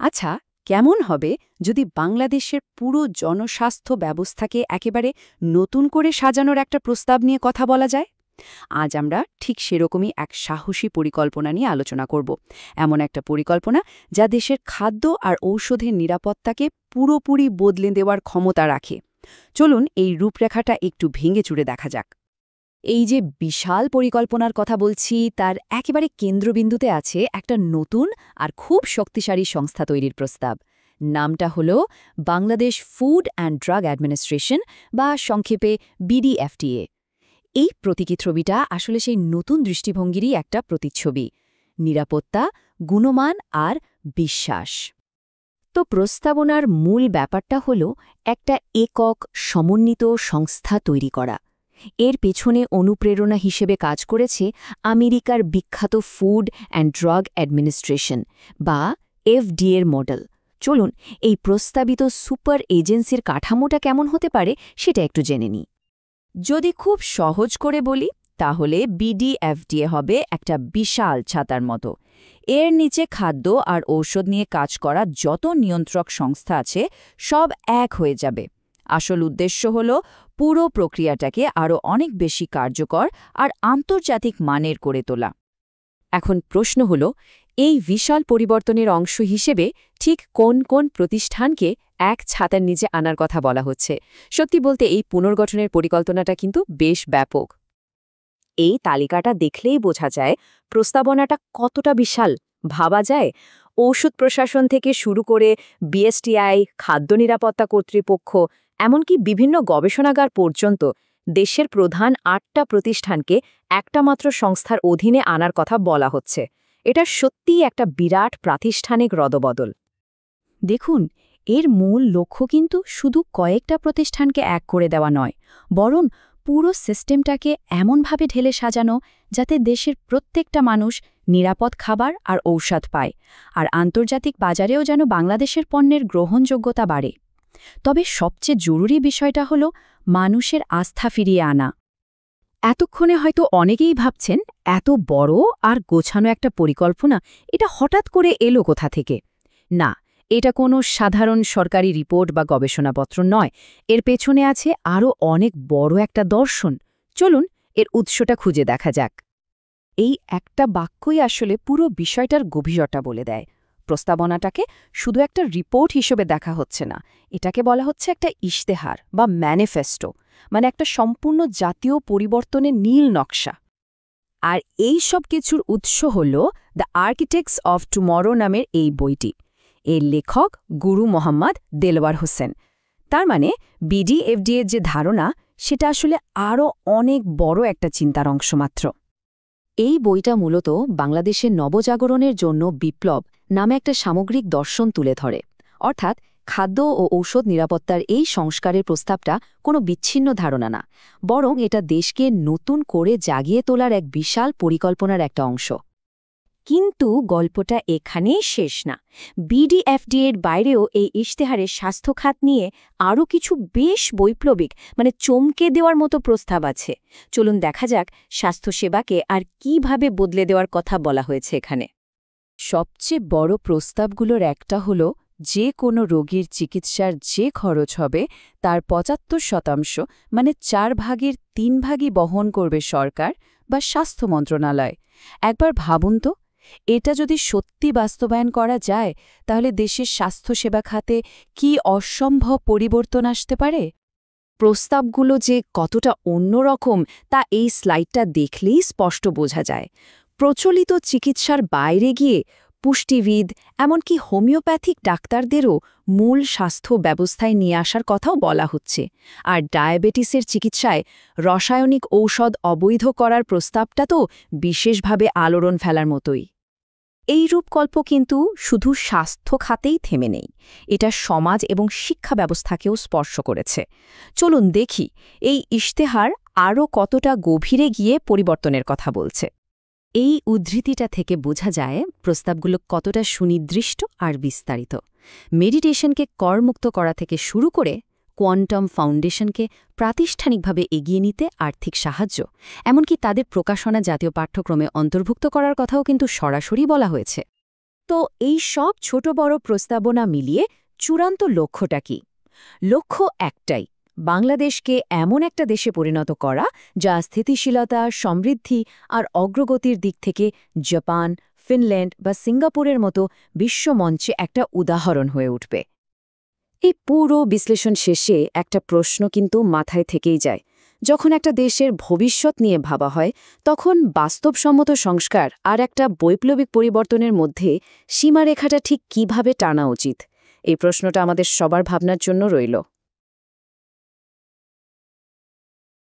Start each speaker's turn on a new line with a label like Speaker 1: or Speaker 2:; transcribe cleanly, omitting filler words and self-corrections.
Speaker 1: আচ্ছা, কেমন হবে যদি বাংলাদেশের পুরো জনস্বাস্থ্য ব্যবস্থাকে একেবারে নতুন করে সাজানোর একটা প্রস্তাব নিয়ে কথা বলা যায়? আজ আমরা ঠিক সেরকমই এক সাহসী পরিকল্পনা নিয়ে আলোচনা করব। এমন একটা পরিকল্পনা যা দেশের খাদ্য আর ঔষধের নিরাপত্তাকে পুরোপুরি বদলে দেওয়ার ক্ষমতা রাখে। চলুন এই রূপরেখাটা একটু ভেঙে চুরে দেখা যাক। এই যে বিশাল পরিকল্পনার কথা বলছি, তার একেবারে কেন্দ্রবিন্দুতে আছে একটা নতুন আর খুব শক্তিশালী সংস্থা তৈরির প্রস্তাব। নামটা হল Bangladesh food and drug administration, বা সংক্ষেপে বিডিএফটিএ। এই প্রতীকী ছবিটা আসলে সেই নতুন দৃষ্টিভঙ্গিরই একটা প্রতিচ্ছবি: নিরাপত্তা, গুণমান আর বিশ্বাস। তো প্রস্তাবনার মূল ব্যাপারটা হল একটা একক সমন্বিত সংস্থা তৈরি করা। এর পেছনে অনুপ্রেরণা হিসেবে কাজ করেছে আমেরিকার বিখ্যাত ফুড অ্যান্ড ড্রাগ অ্যাডমিনিস্ট্রেশন, বা এফডিএর মডেল। চলুন এই প্রস্তাবিত সুপার এজেন্সির কাঠামোটা কেমন হতে পারে সেটা একটু জেনে নিই। যদি খুব সহজ করে বলি, তাহলে বিডিএফডিএ হবে একটা বিশাল ছাতার মতো। এর নিচে খাদ্য আর ঔষধ নিয়ে কাজ করা যত নিয়ন্ত্রক সংস্থা আছে সব এক হয়ে যাবে। আসল উদ্দেশ্য হল পুরো প্রক্রিয়াটাকে আরও অনেক বেশি কার্যকর আর আন্তর্জাতিক মানের করে তোলা। এখন প্রশ্ন হল, এই বিশাল পরিবর্তনের অংশ হিসেবে ঠিক কোন কোন প্রতিষ্ঠানকে এক ছাতার নিচে আনার কথা বলা হচ্ছে? সত্যি বলতে এই পুনর্গঠনের পরিকল্পনাটা কিন্তু বেশ ব্যাপক। এই তালিকাটা দেখলেই বোঝা যায় প্রস্তাবনাটা কতটা বিশাল। ভাবা যায়, ঔষধ প্রশাসন থেকে শুরু করে বিএসটিআই, খাদ্য নিরাপত্তা কর্তৃপক্ষ, এমনকি বিভিন্ন গবেষণাগার পর্যন্ত দেশের প্রধান ৮টা প্রতিষ্ঠানকে একটা মাত্র সংস্থার অধীনে আনার কথা বলা হচ্ছে। এটা সত্যিই একটা বিরাট প্রাতিষ্ঠানিক রদবদল। দেখুন, এর মূল লক্ষ্য কিন্তু শুধু কয়েকটা প্রতিষ্ঠানকে এক করে দেওয়া নয়, বরং পুরো সিস্টেমটাকে এমনভাবে ঢেলে সাজানো যাতে দেশের প্রত্যেকটা মানুষ নিরাপদ খাবার আর ঔষধ পায়, আর আন্তর্জাতিক বাজারেও যেন বাংলাদেশের পণ্যের গ্রহণযোগ্যতা বাড়ে। তবে সবচেয়ে জরুরি বিষয়টা হল মানুষের আস্থা ফিরিয়ে আনা। এতক্ষণে হয়তো অনেকেই ভাবছেন, এত বড় আর গোছানো একটা পরিকল্পনা এটা হঠাৎ করে এলো কোথা থেকে? না, এটা কোনো সাধারণ সরকারি রিপোর্ট বা গবেষণাপত্র নয়। এর পেছনে আছে আরও অনেক বড় একটা দর্শন। চলুন এর উৎসটা খুঁজে দেখা যাক। এই একটা বাক্যই আসলে পুরো বিষয়টার গভীরতা বলে দেয়। প্রস্তাবনাটাকে শুধু একটা রিপোর্ট হিসেবে দেখা হচ্ছে না, এটাকে বলা হচ্ছে একটা ইশতেহার বা ম্যানিফেস্টো, মানে একটা সম্পূর্ণ জাতীয় পরিবর্তনের নীল নকশা। আর এই সব কিছুর উৎস হল দ্য আর্কিটেক্টস অফ টুমরো নামের এই বইটি। এর লেখক গুরু মোহাম্মদ দেলওয়ার হোসেন। তার মানে বিডিএফডিএর যে ধারণা, সেটা আসলে আরও অনেক বড় একটা চিন্তার অংশ মাত্র। এই বইটা মূলত বাংলাদেশের নবজাগরণের জন্য বিপ্লব নামে একটা সামগ্রিক দর্শন তুলে ধরে। অর্থাৎ খাদ্য ও ঔষধ নিরাপত্তার এই সংস্কারের প্রস্তাবটা কোনো বিচ্ছিন্ন ধারণা না, বরং এটা দেশকে নতুন করে জাগিয়ে তোলার এক বিশাল পরিকল্পনার একটা অংশ। কিন্তু গল্পটা এখানেই শেষ না। বিডিএফডিএর বাইরেও এই ইশতেহারের স্বাস্থ্য খাত নিয়ে আরও কিছু বেশ বৈপ্লবিক, মানে চমকে দেওয়ার মতো প্রস্তাব আছে। চলুন দেখা যাক স্বাস্থ্যসেবাকে আর কিভাবে বদলে দেওয়ার কথা বলা হয়েছে এখানে। সবচেয়ে বড় প্রস্তাবগুলোর একটা হল, যে কোনো রোগীর চিকিৎসার যে খরচ হবে তার ৭৫%, মানে ৪ ভাগের ৩ ভাগই বহন করবে সরকার বা স্বাস্থ্য মন্ত্রণালয়। একবার ভাবুন তো, এটা যদি সত্যি বাস্তবায়ন করা যায়, তাহলে দেশের স্বাস্থ্যসেবা খাতে কি অসম্ভব পরিবর্তন আসতে পারে। প্রস্তাবগুলো যে কতটা অন্যরকম তা এই স্লাইডটা দেখলেই স্পষ্ট বোঝা যায়। প্রচলিত চিকিৎসার বাইরে গিয়ে পুষ্টিবিদ, এমনকি হোমিওপ্যাথিক ডাক্তারদেরও মূল স্বাস্থ্য ব্যবস্থায় নিয়ে আসার কথাও বলা হচ্ছে। আর ডায়াবেটিসের চিকিৎসায় রাসায়নিক ঔষধ অবৈধ করার প্রস্তাবটা তো বিশেষভাবে আলোড়ন ফেলার মতোই। এই রূপকল্প কিন্তু শুধু স্বাস্থ্য খাতেই থেমে নেই, এটা সমাজ এবং শিক্ষা ব্যবস্থাকেও স্পর্শ করেছে। চলুন দেখি এই ইশতেহার আরও কতটা গভীরে গিয়ে পরিবর্তনের কথা বলছে। এই উদ্ধৃতিটা থেকে বোঝা যায় প্রস্তাবগুলো কতটা সুনির্দিষ্ট আর বিস্তারিত। মেডিটেশনকে করমুক্ত করা থেকে শুরু করে কোয়ান্টাম ফাউন্ডেশনকে প্রাতিষ্ঠানিকভাবে এগিয়ে নিতে আর্থিক সাহায্য, এমনকি তাদের প্রকাশনা জাতীয় পাঠ্যক্রমে অন্তর্ভুক্ত করার কথাও কিন্তু সরাসরি বলা হয়েছে। তো এই সব ছোট বড় প্রস্তাবনা মিলিয়ে চূড়ান্ত লক্ষ্যটা কি? লক্ষ্য একটাই, বাংলাদেশকে এমন একটা দেশে পরিণত করা যা স্থিতিশীলতা, সমৃদ্ধি আর অগ্রগতির দিক থেকে জাপান, ফিনল্যান্ড বা সিঙ্গাপুরের মতো বিশ্বমঞ্চে একটা উদাহরণ হয়ে উঠবে। এই পুরো বিশ্লেষণ শেষে একটা প্রশ্ন কিন্তু মাথায় থেকেই যায়। যখন একটা দেশের ভবিষ্যৎ নিয়ে ভাবা হয়, তখন বাস্তবসম্মত সংস্কার আর একটা বৈপ্লবিক পরিবর্তনের মধ্যে সীমারেখাটা ঠিক কিভাবে টানা উচিত? এই প্রশ্নটা আমাদের সবার ভাবনার জন্য রইল।